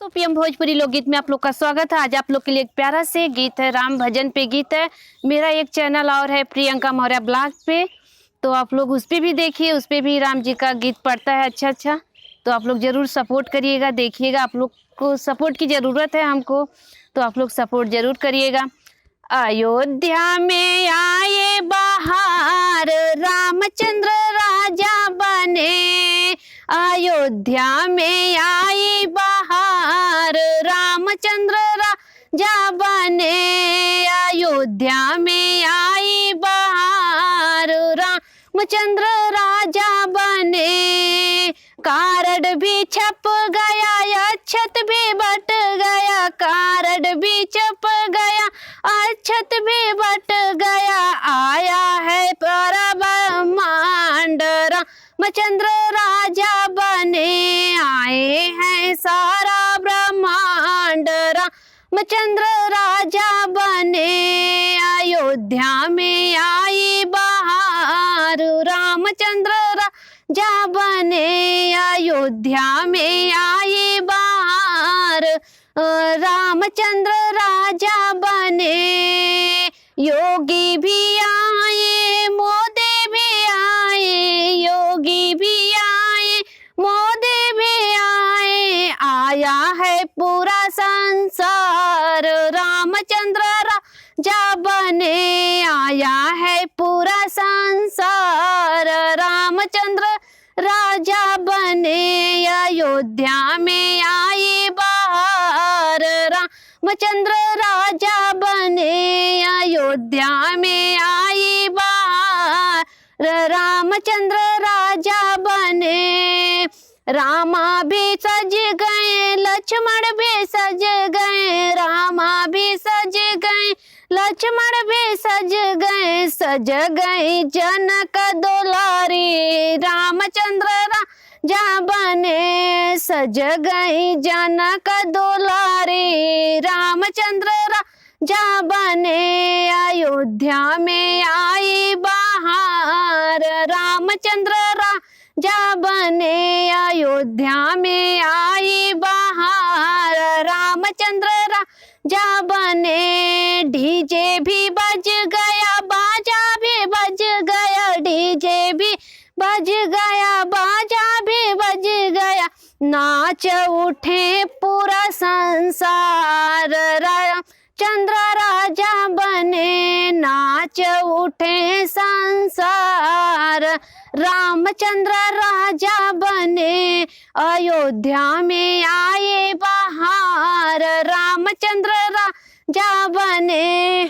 तो पीएम भोजपुरी लोकगीत में आप लोग का स्वागत है। आज आप लोग के लिए एक प्यारा से गीत है, राम भजन पे गीत है। मेरा एक चैनल और है प्रियंका मौर्य ब्लॉग पे, तो आप लोग उस पर भी देखिए, उस पर भी राम जी का गीत पढ़ता है अच्छा। तो आप लोग ज़रूर सपोर्ट करिएगा, देखिएगा। आप लोग को सपोर्ट की ज़रूरत है हमको, तो आप लोग सपोर्ट ज़रूर करिएगा। अयोध्या में आए बाहर रामचंद्र राजा बने, अयोध्या में आई बाहर रामचंद्र राजा बने, अयोध्या में आई बाहर रामचंद्र राजा बने। कारड भी छप गया, अक्षत भी बट गया, कारड भी छप गया, अक्षत भी बट गया। आया है परब्रह्मांड रामचंद्र राजा बने, आए हैं सारा ब्रह्मांड रामचंद्र राजा बने। अयोध्या में आई बाहर रामचंद्र राजा बने, अयोध्या में आई बाहर रामचंद्र राजा बने। योगी भी आए, मोदी भी आए, योगी भी आए, मोदी भी आए। आया है पूरा संसार रामचंद्र राजा बने, आया है पूरा संसार रामचंद्र राजा बने। अयोध्या में आई बाहर रामचंद्र राजा बने, अयोध्या में आई बाहर रामचंद्र राजा बने। रामा भी सज गए, लक्ष्मण भी सज गए, रामा भी सज गए, लक्ष्मण भी सज गए, सज गए जनक दुलारी रामचंद्र राजा बने, सज गई जनक दुलारी रामचंद्र राजा बने। अयोध्या में आई बाहर रामचंद्र राजा बने, अयोध्या में आई बाहर रामचंद्र राजा बने। डीजे भी बज गया, बाजा भी बज गया, डीजे भी बज गया, बाजा भी बज गया। नाच उठे पूरा संसार रामचंद्र राजा बने, नाच उठे संसार रामचंद्र राजा बने। अयोध्या में आए बाहर रामचंद्र राजा बने।